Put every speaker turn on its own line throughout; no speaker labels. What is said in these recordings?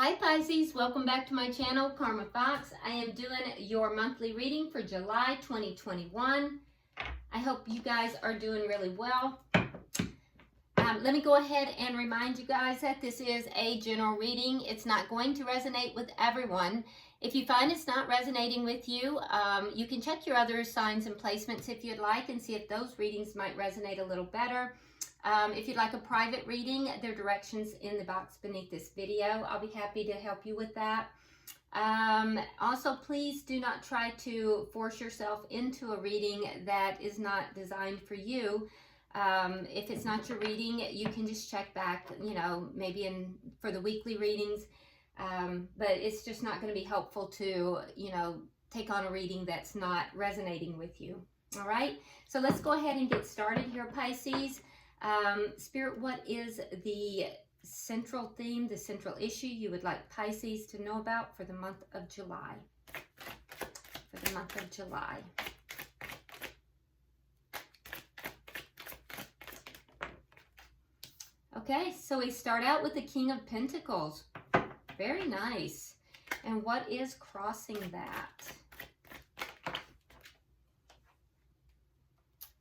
Hi Pisces, welcome back to my channel, Karma Fox. I am doing your monthly reading for July 2021. I hope you guys are doing really well. Let me go ahead and remind you guys that this is a general reading. It's not going to resonate with everyone. If you find it's not resonating with you, you can check your other signs and placements if you'd like and see if those readings might resonate a little better. If you'd like a private reading, there are directions in the box beneath this video. I'll be happy to help you with that. Also, please do not try to force yourself into a reading that is not designed for you. If it's not your reading, you can just check back, maybe for the weekly readings. But it's just not going to be helpful to, take on a reading that's not resonating with you. All right, so let's go ahead and get started here, Pisces. Spirit, what is the central theme, the central issue you would like Pisces to know about for the month of July? For the month of July. Okay, so we start out with the King of Pentacles. Very nice. And what is crossing that?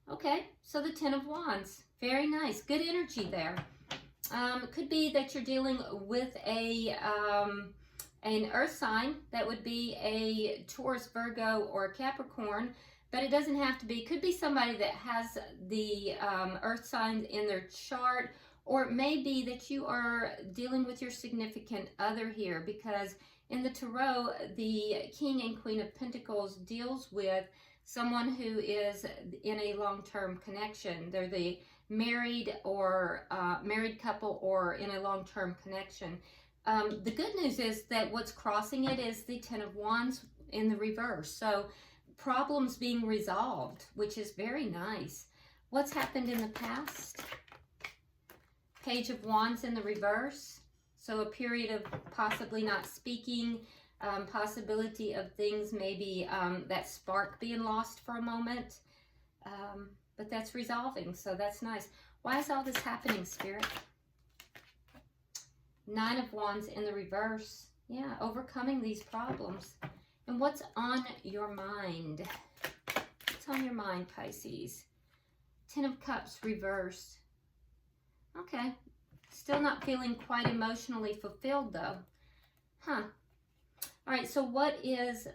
Okay, so the Ten of Wands. Very nice. Good energy there. Could be that you're dealing with an earth sign. That would be a Taurus, Virgo, or Capricorn. But it doesn't have to be. Could be somebody that has the earth signs in their chart. Or it may be that you are dealing with your significant other here. Because in the Tarot, the King and Queen of Pentacles deals with someone who is in a long-term connection. They're the married or married couple or in a long-term connection. The good news is that what's crossing it is the Ten of Wands in the reverse. So problems being resolved, which is very nice. What's happened in the past? Page of Wands in the reverse. So a period of possibly not speaking, possibility of things maybe that spark being lost for a moment. But that's resolving, so that's nice. Why is all this happening, Spirit? Nine of Wands in the reverse. Yeah, overcoming these problems. And what's on your mind? What's on your mind, Pisces? Ten of Cups reversed. Okay. Still not feeling quite emotionally fulfilled, though. Huh. All right, so what is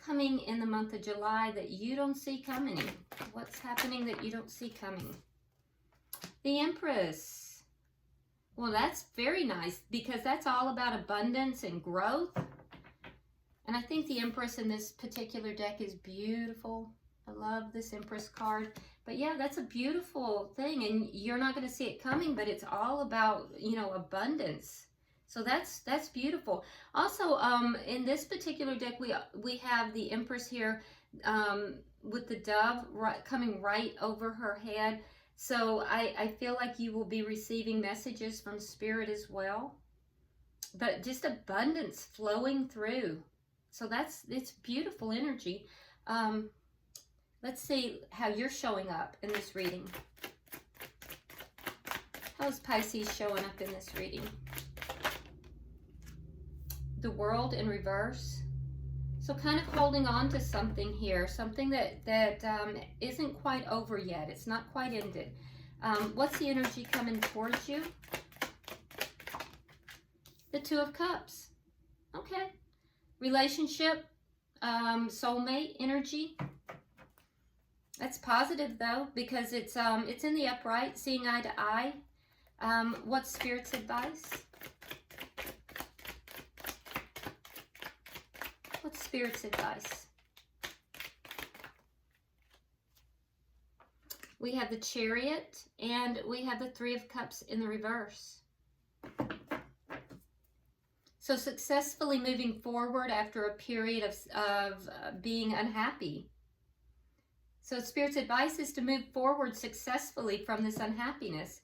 coming in the month of July that you don't see coming? What's happening that you don't see coming? The Empress. Well, that's very nice because that's all about abundance and growth. And I think the Empress in this particular deck is beautiful. I love this Empress card. But yeah, that's a beautiful thing. And you're not going to see it coming, but it's all about, abundance. So that's beautiful. Also, in this particular deck, we have the Empress here with the dove coming right over her head. So I feel like you will be receiving messages from Spirit as well. But just abundance flowing through. So it's beautiful energy. Let's see how you're showing up in this reading. How's Pisces showing up in this reading? The World in reverse. So kind of holding on to something here, something that isn't quite over yet. It's not quite ended. What's the energy coming towards you? The Two of Cups. Okay. Relationship, soulmate energy. That's positive though, because it's in the upright, seeing eye to eye. What's Spirit's advice? What's Spirit's advice? We have the Chariot and we have the Three of Cups in the reverse. So successfully moving forward after a period of being unhappy. So Spirit's advice is to move forward successfully from this unhappiness.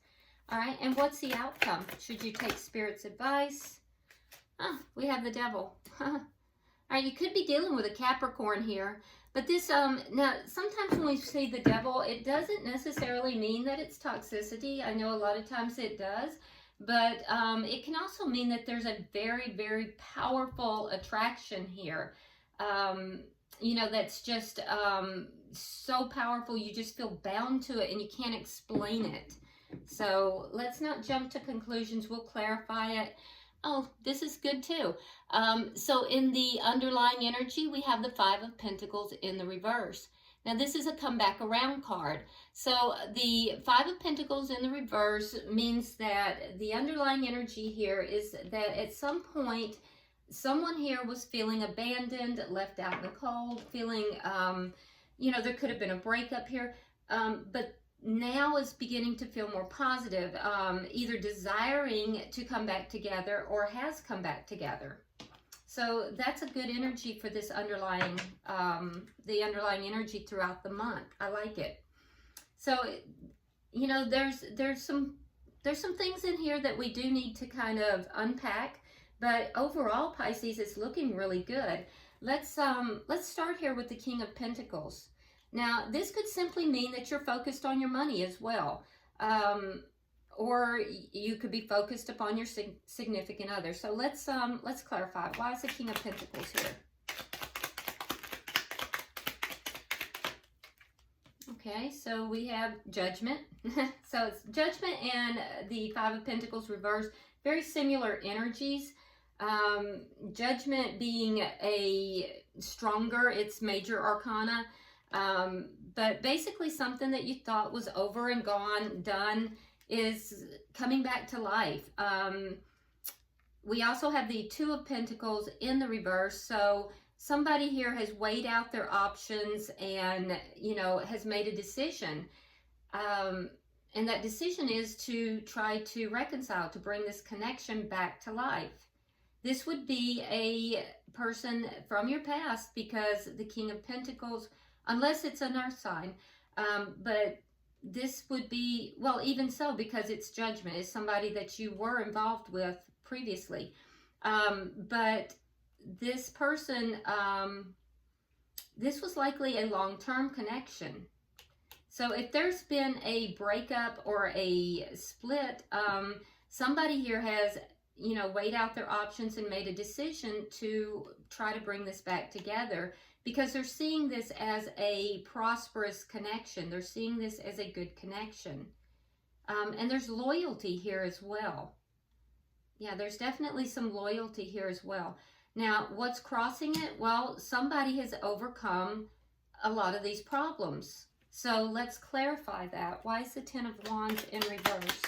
All right, and what's the outcome? Should you take Spirit's advice? We have the Devil. All right, you could be dealing with a Capricorn here, but this, now, sometimes when we see the Devil, it doesn't necessarily mean that it's toxicity. I know a lot of times it does, but it can also mean that there's a very, very powerful attraction here. You know, that's just so powerful, you just feel bound to it and you can't explain it. So let's not jump to conclusions, we'll clarify it. Oh, this is good too. So in the underlying energy, we have the Five of Pentacles in the reverse. Now this is a come back around card. So the Five of Pentacles in the reverse means that the underlying energy here is that at some point, someone here was feeling abandoned, left out in the cold, feeling, you know, there could have been a breakup here, but now is beginning to feel more positive, either desiring to come back together or has come back together. So that's a good energy for this underlying, the underlying energy throughout the month. I like it. So, you know, there's some things in here that we do need to kind of unpack, but overall, Pisces, is looking really good. Let's start here with the King of Pentacles. Now, this could simply mean that you're focused on your money as well. Or you could be focused upon your significant other. So let's clarify. Why is the King of Pentacles here? Okay, so we have Judgment. So it's Judgment and the Five of Pentacles reverse. Very similar energies. Judgment being a stronger, it's major arcana. But basically something that you thought was over and gone, done, is coming back to life. We also have the Two of Pentacles in the reverse. So somebody here has weighed out their options and, you know, has made a decision. And that decision is to try to reconcile, to bring this connection back to life. This would be a person from your past, because the King of Pentacles, unless it's an earth sign, but this would be, well, even so, because it's Judgment, it's somebody that you were involved with previously. But this person, this was likely a long-term connection. So if there's been a breakup or a split, somebody here has, you know, weighed out their options and made a decision to try to bring this back together, because they're seeing this as a prosperous connection. They're seeing this as a good connection. And there's loyalty here as well. Yeah, there's definitely some loyalty here as well. Now, what's crossing it? Well, somebody has overcome a lot of these problems. So let's clarify that. Why is the Ten of Wands in reverse?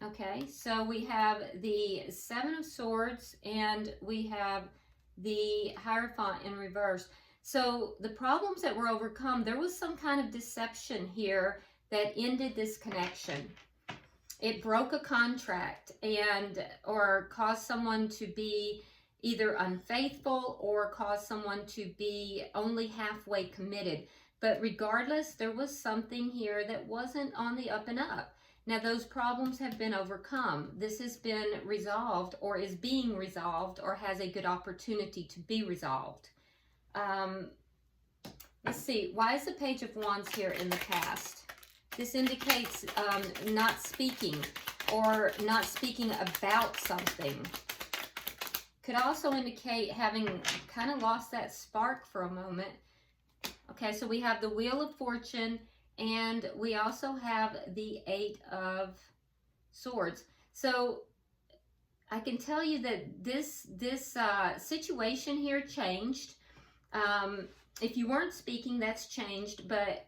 Okay, so we have the Seven of Swords and we have the Hierophant in reverse. So the problems that were overcome, there was some kind of deception here that ended this connection. It broke a contract and or caused someone to be either unfaithful or caused someone to be only halfway committed. But regardless, there was something here that wasn't on the up and up. Now, those problems have been overcome. This has been resolved or is being resolved or has a good opportunity to be resolved. Let's see. Why is the Page of Wands here in the past? This indicates not speaking or not speaking about something. Could also indicate having kind of lost that spark for a moment. Okay, so we have the Wheel of Fortune and we also have the Eight of Swords. So I can tell you that this situation here changed. If you weren't speaking, that's changed, but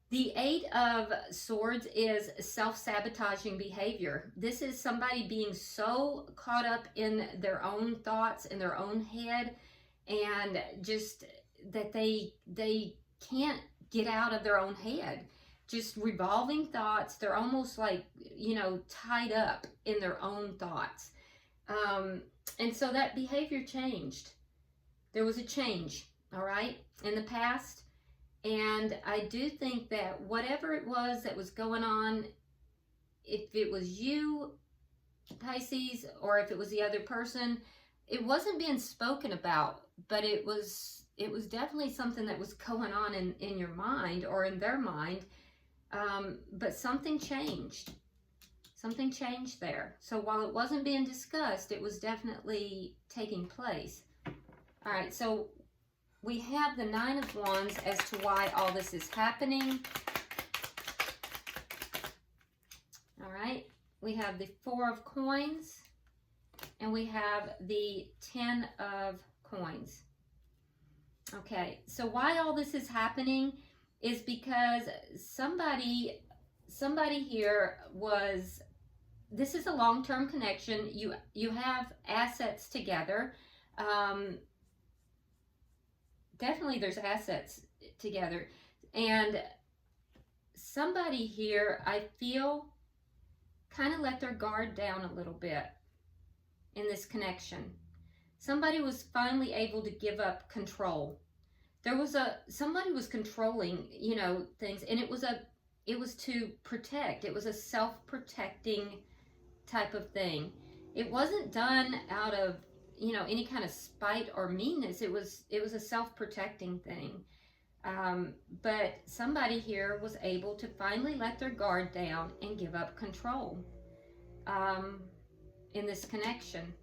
the Eight of Swords is self-sabotaging behavior. This is somebody being so caught up in their own thoughts, in their own head, and just that they can't get out of their own head. Just revolving thoughts. They're almost like, you know, tied up in their own thoughts. And so that behavior changed. There was a change, all right, in the past. And I do think that whatever it was that was going on, if it was you, Pisces, or if it was the other person, it wasn't being spoken about, but it was definitely something that was going on in your mind or in their mind. But something changed. Something changed there. So while it wasn't being discussed, it was definitely taking place. All right, so we have the Nine of Wands as to why all this is happening. All right, we have the Four of Coins, and we have the Ten of Coins. Okay, so why all this is happening is because somebody here was, this is a long-term connection. You have assets together. Definitely there's assets together. And somebody here, I feel, kind of let their guard down a little bit in this connection. Somebody was finally able to give up control. Somebody was controlling, you know, things, and it was to protect. It was a self-protecting type of thing. It wasn't done out of, you know, any kind of spite or meanness. It was a self-protecting thing. But somebody here was able to finally let their guard down and give up control in this connection.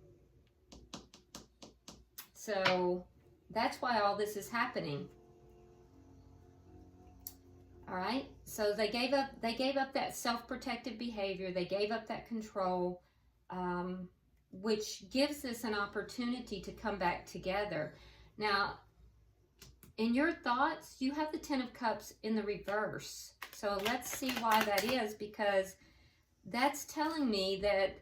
So that's why all this is happening. All right, so they gave up that self-protective behavior. They gave up that control, which gives us an opportunity to come back together. Now, in your thoughts, you have the Ten of Cups in the reverse. So let's see why that is, because that's telling me that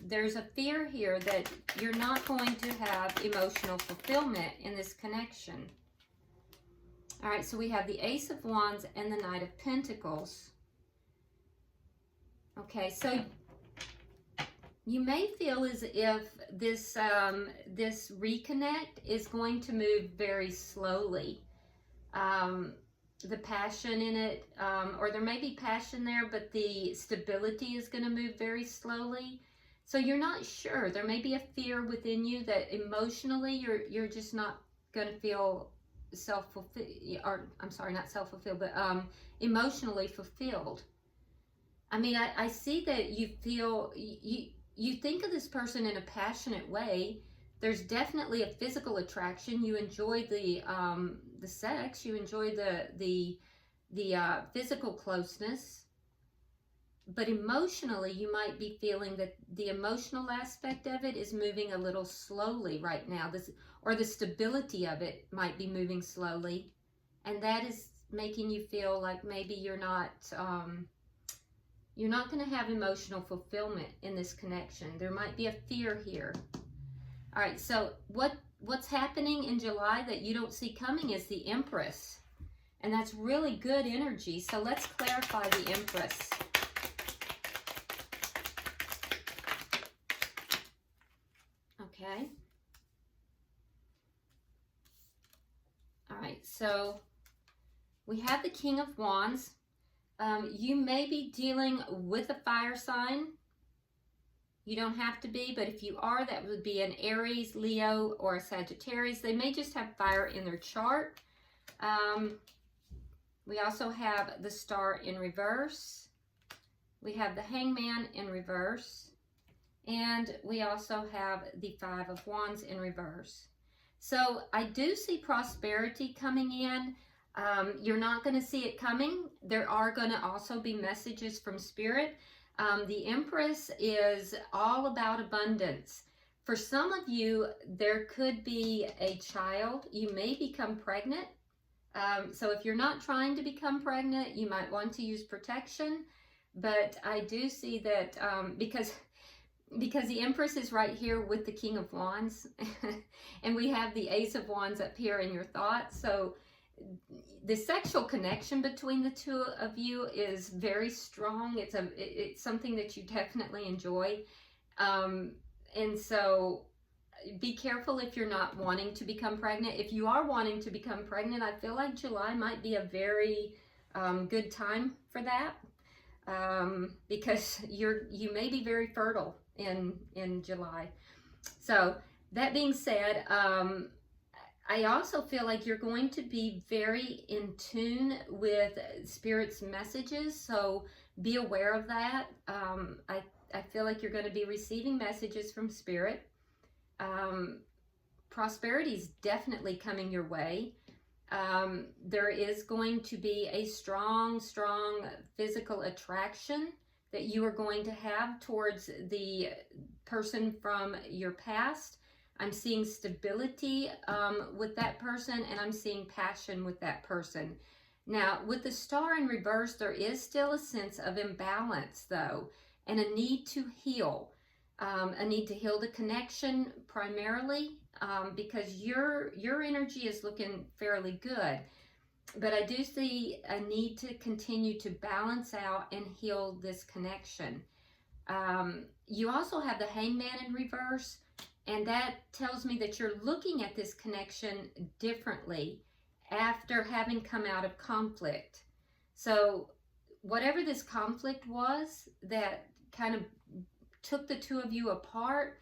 there's a fear here that you're not going to have emotional fulfillment in this connection. All right, so we have the Ace of Wands and the Knight of Pentacles. Okay, so you may feel as if this this reconnect is going to move very slowly. The passion in it, or there may be passion there, but the stability is going to move very slowly. So you're not sure. There may be a fear within you that emotionally you're just not going to feel self-fulfilled, or I'm sorry, not self-fulfilled, but emotionally fulfilled. I mean, I see that you feel, you think of this person in a passionate way. There's definitely a physical attraction. You enjoy the sex. You enjoy the physical closeness. But emotionally, you might be feeling that the emotional aspect of it is moving a little slowly right now. Or the stability of it might be moving slowly, and that is making you feel like maybe you're not going to have emotional fulfillment in this connection. There might be a fear here. All right, so what's happening in July that you don't see coming is the Empress, and that's really good energy. So let's clarify the Empress. Okay. All right, so we have the King of Wands. You may be dealing with a fire sign. You don't have to be, but if you are, that would be an Aries, Leo, or a Sagittarius. They may just have fire in their chart. We also have the Star in reverse. We have the Hangman in reverse. And we also have the Five of Wands in reverse. So I do see prosperity coming in. You're not going to see it coming. There are going to also be messages from Spirit. The Empress is all about abundance. For some of you, there could be a child. You may become pregnant. So if you're not trying to become pregnant, you might want to use protection. But I do see that because the Empress is right here with the King of Wands, and we have the Ace of Wands up here in your thoughts. So the sexual connection between the two of you is very strong. It's something that you definitely enjoy. And so be careful if you're not wanting to become pregnant. If you are wanting to become pregnant, I feel like July might be a very good time for that, because you may be very fertile in July. So that being said, I also feel like you're going to be very in tune with Spirit's messages, so be aware of that. I feel like you're going to be receiving messages from Spirit. Prosperity is definitely coming your way. There is going to be a strong physical attraction that you are going to have towards the person from your past. I'm seeing stability with that person, and I'm seeing passion with that person. Now, with the star in reverse, there is still a sense of imbalance, though, and a need to heal. A need to heal the connection primarily, because your energy is looking fairly good. But I do see a need to continue to balance out and heal this connection. You also have the Hangman in reverse, and that tells me that you're looking at this connection differently after having come out of conflict. So whatever this conflict was that kind of took the two of you apart,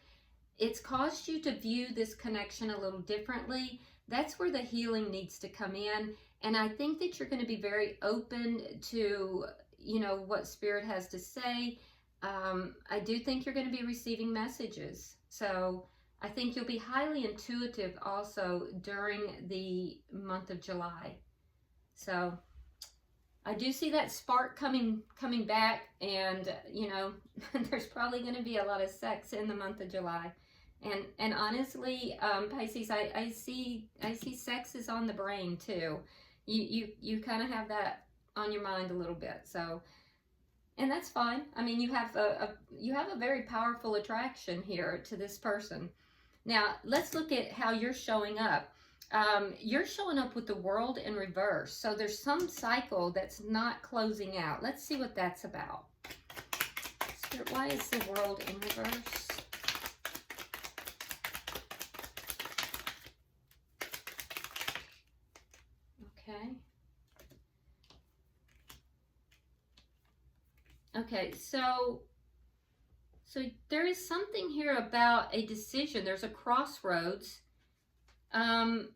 it's caused you to view this connection a little differently. That's where the healing needs to come in. And I think that you're going to be very open to, you know, what Spirit has to say. I do think you're going to be receiving messages. So I think you'll be highly intuitive also during the month of July. So I do see that spark coming back, and you know, there's probably going to be a lot of sex in the month of July. And honestly, Pisces, I see sex is on the brain too. You kind of have that on your mind a little bit. So, and that's fine. I mean, you have a very powerful attraction here to this person. Now, let's look at how you're showing up. You're showing up with the World in reverse. So there's some cycle that's not closing out. Let's see what that's about. Spirit, why is the World in reverse? Okay. Okay, so there is something here about a decision. There's a crossroads. And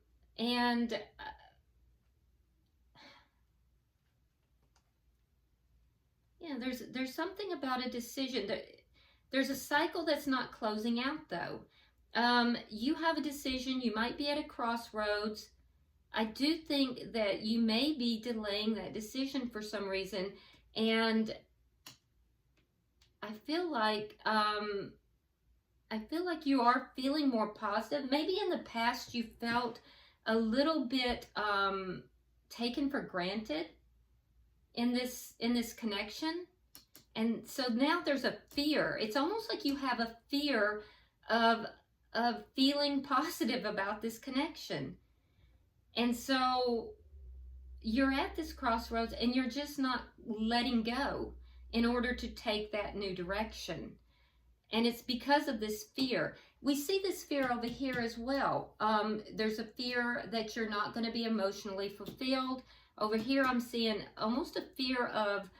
yeah, there's something about a decision. There's a cycle that's not closing out, though. You have a decision. You might be at a crossroads. I do think that you may be delaying that decision for some reason, and I feel like you are feeling more positive. Maybe in the past you felt a little bit taken for granted in this connection, and so now there's a fear. It's almost like you have a fear of feeling positive about this connection, and so you're at this crossroads and you're just not letting go in order to take that new direction. And it's because of this fear. We see this fear over here as well. There's a fear that you're not going to be emotionally fulfilled. Over here, I'm seeing almost a fear of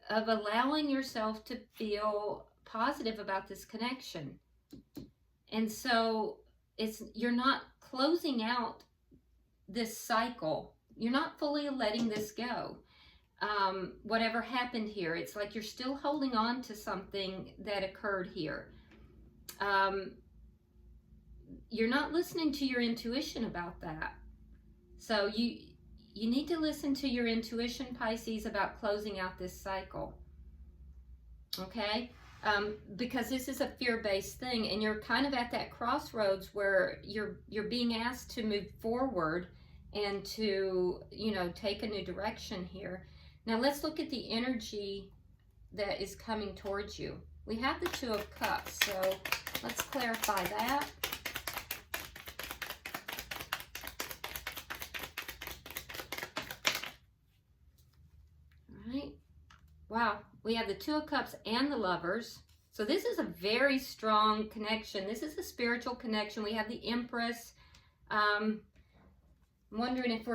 allowing yourself to feel positive about this connection. And so you're not closing out this cycle. You're not fully letting this go. Whatever happened here, it's like you're still holding on to something that occurred here. You're not listening to your intuition about that. So you need to listen to your intuition, Pisces, about closing out this cycle. Okay? Because this is a fear-based thing, and you're kind of at that crossroads where you're being asked to move forward and to, you know, take a new direction here. Now let's look at the energy that is coming towards you. We have the Two of Cups, so let's clarify that. All right. Wow, we have the Two of Cups and the Lovers. So this is a very strong connection. This is a spiritual connection. We have the Empress. I'm wondering if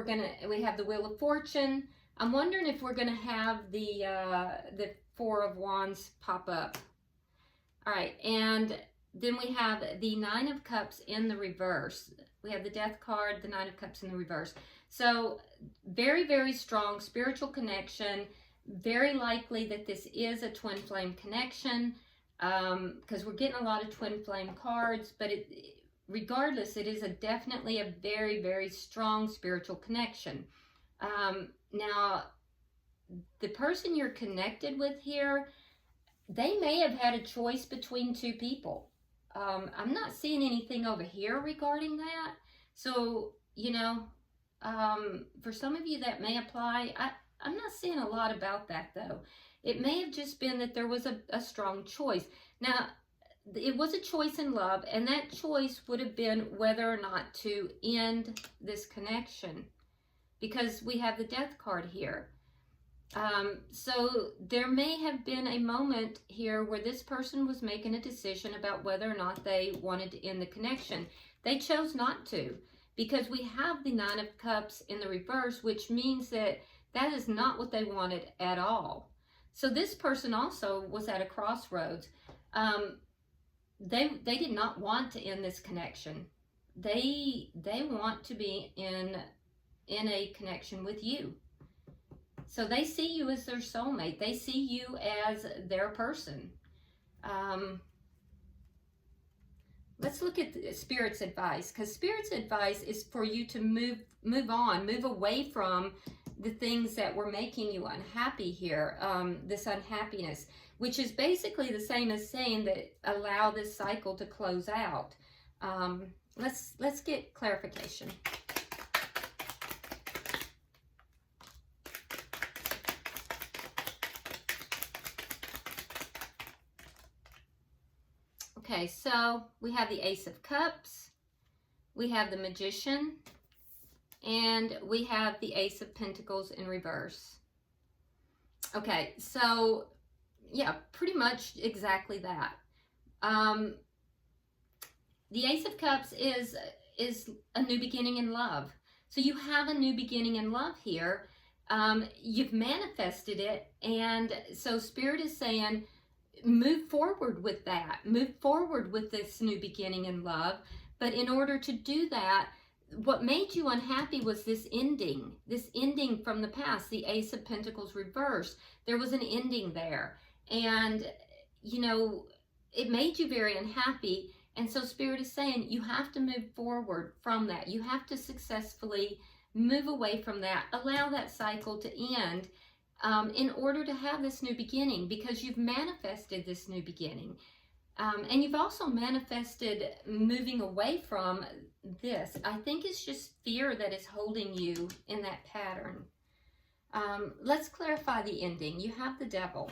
we have the Wheel of Fortune. I'm wondering if we're going to have the Four of Wands pop up. All right, and then we have the Nine of Cups in the reverse. We have the Death card, the Nine of Cups in the reverse. So very, very strong spiritual connection. Very likely that this is a twin flame connection, because we're getting a lot of twin flame cards, but regardless, it is definitely a very, very strong spiritual connection. Now, the person you're connected with here, they may have had a choice between two people. I'm not seeing anything over here regarding that. So, you know, for some of you that may apply. I'm not seeing a lot about that, though. It may have just been that there was a strong choice. Now, it was a choice in love, and that choice would have been whether or not to end this connection, because we have the Death card here. So there may have been a moment here where this person was making a decision about whether or not they wanted to end the connection. They chose not to, because we have the Nine of Cups in the reverse, which means that that is not what they wanted at all. So this person also was at a crossroads. They did not want to end this connection. They want to be in a connection with you. So they see you as their soulmate. They see you as their person. Let's look at Spirit's advice, because Spirit's advice is for you to move on, move away from the things that were making you unhappy here, this unhappiness, which is basically the same as saying that allow this cycle to close out. Let's get clarification. Okay, so we have the Ace of Cups, we have the Magician, and we have the Ace of Pentacles in reverse. Okay, so yeah, pretty much exactly that. The Ace of Cups is a new beginning in love. So you have a new beginning in love here. You've manifested it, and so Spirit is saying, move forward with that. Move forward with this new beginning in love. But in order to do that, what made you unhappy was this ending from the past, the Ace of Pentacles reversed. There was an ending there. And, you know, it made you very unhappy. And so Spirit is saying you have to move forward from that. You have to successfully move away from that. Allow that cycle to end in order to have this new beginning, because you've manifested this new beginning. And you've also manifested moving away from this. I think it's just fear that is holding you in that pattern. Let's clarify the ending. You have the Devil.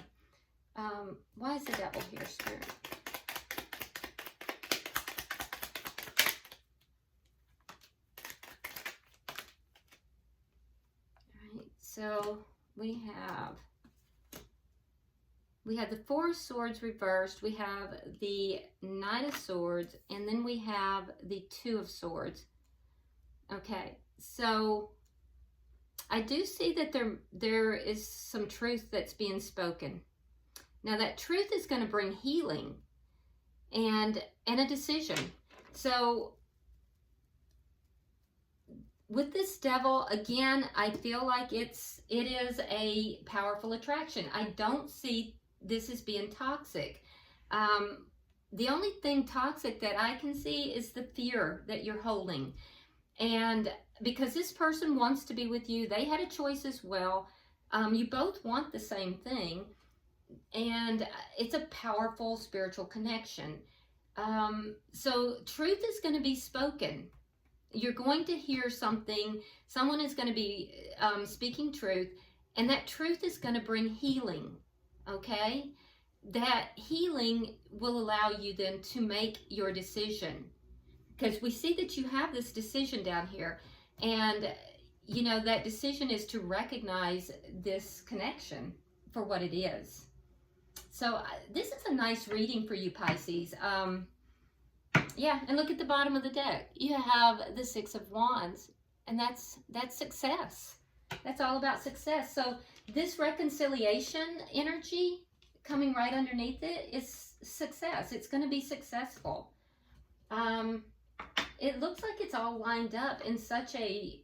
Why is the Devil here, Spirit? All right, so we have the Four of Swords reversed, we have the Knight of Swords, and then we have the Two of Swords. Okay, so I do see that there is some truth that's being spoken. Now that truth is going to bring healing and a decision. So with this Devil, again, I feel like it is a powerful attraction. I don't see this as being toxic. The only thing toxic that I can see is the fear that you're holding. And because this person wants to be with you, they had a choice as well. You both want the same thing. And it's a powerful spiritual connection. So truth is going to be spoken. You're going to hear something. Someone is going to be speaking truth. And that truth is going to bring healing. Okay? That healing will allow you then to make your decision. Because we see that you have this decision down here. And, you know, that decision is to recognize this connection for what it is. So this is a nice reading for you, Pisces. Yeah, and look at the bottom of the deck. You have the Six of Wands, and that's success. That's all about success. So this reconciliation energy coming right underneath it is success. It's going to be successful. It looks like it's all lined up in such a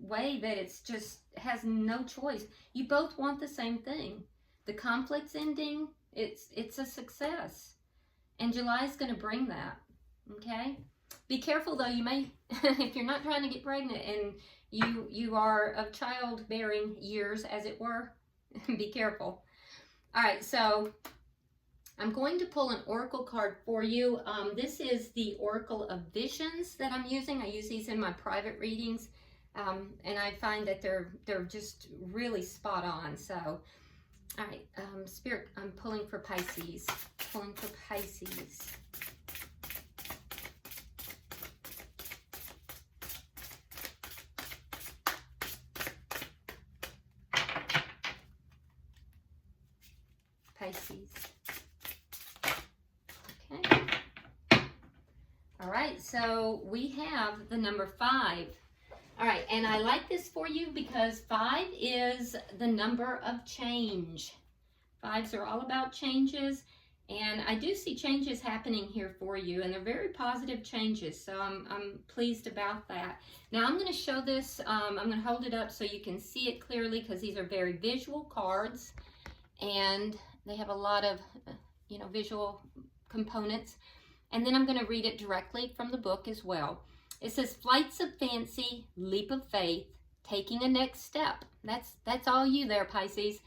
way that it's just has no choice. You both want the same thing. The conflict's ending. It's a success. And July is going to bring that. Okay? Be careful though. You may, if you're not trying to get pregnant and you are of childbearing years, as it were, be careful. All right, so I'm going to pull an oracle card for you. This is the Oracle of Visions that I'm using. I use these in my private readings, and I find that they're just really spot on. So, all right, Spirit, I'm pulling for Pisces. Pulling for Pisces. Pisces. Okay. All right, so we have the number 5. All right, and I like this for you because 5 is the number of change. 5s are all about changes, and I do see changes happening here for you, and they're very positive changes, so I'm pleased about that. Now I'm going to show this, I'm going to hold it up so you can see it clearly because these are very visual cards, and they have a lot of, visual components. And then I'm going to read it directly from the book as well. It says, flights of fancy, leap of faith, taking a next step. That's all you there, Pisces.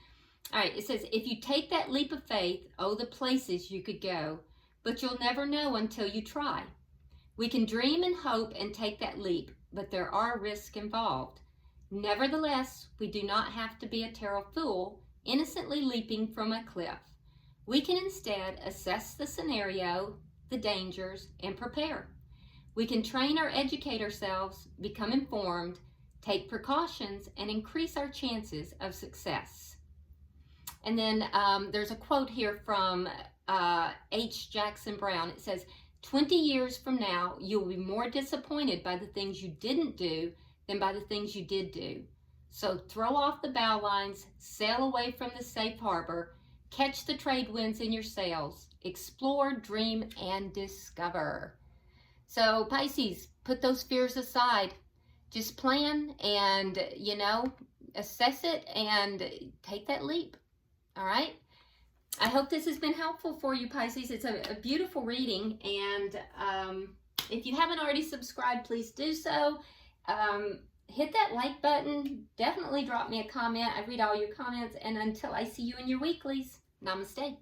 All right, it says, if you take that leap of faith, oh, the places you could go, but you'll never know until you try. We can dream and hope and take that leap, but there are risks involved. Nevertheless, we do not have to be a tarot fool, innocently leaping from a cliff. We can instead assess the scenario, the dangers, and prepare. We can train or educate ourselves, become informed, take precautions, and increase our chances of success. And then there's a quote here from H. Jackson Brown. It says, 20 years from now, you'll be more disappointed by the things you didn't do than by the things you did do. So throw off the bow lines, sail away from the safe harbor, catch the trade winds in your sails, explore, dream, and discover. So Pisces, put those fears aside. Just plan and, assess it and take that leap. All right? I hope this has been helpful for you, Pisces. It's a beautiful reading. And if you haven't already subscribed, please do so. Hit that like button. Definitely drop me a comment. I read all your comments. And until I see you in your weeklies, namaste.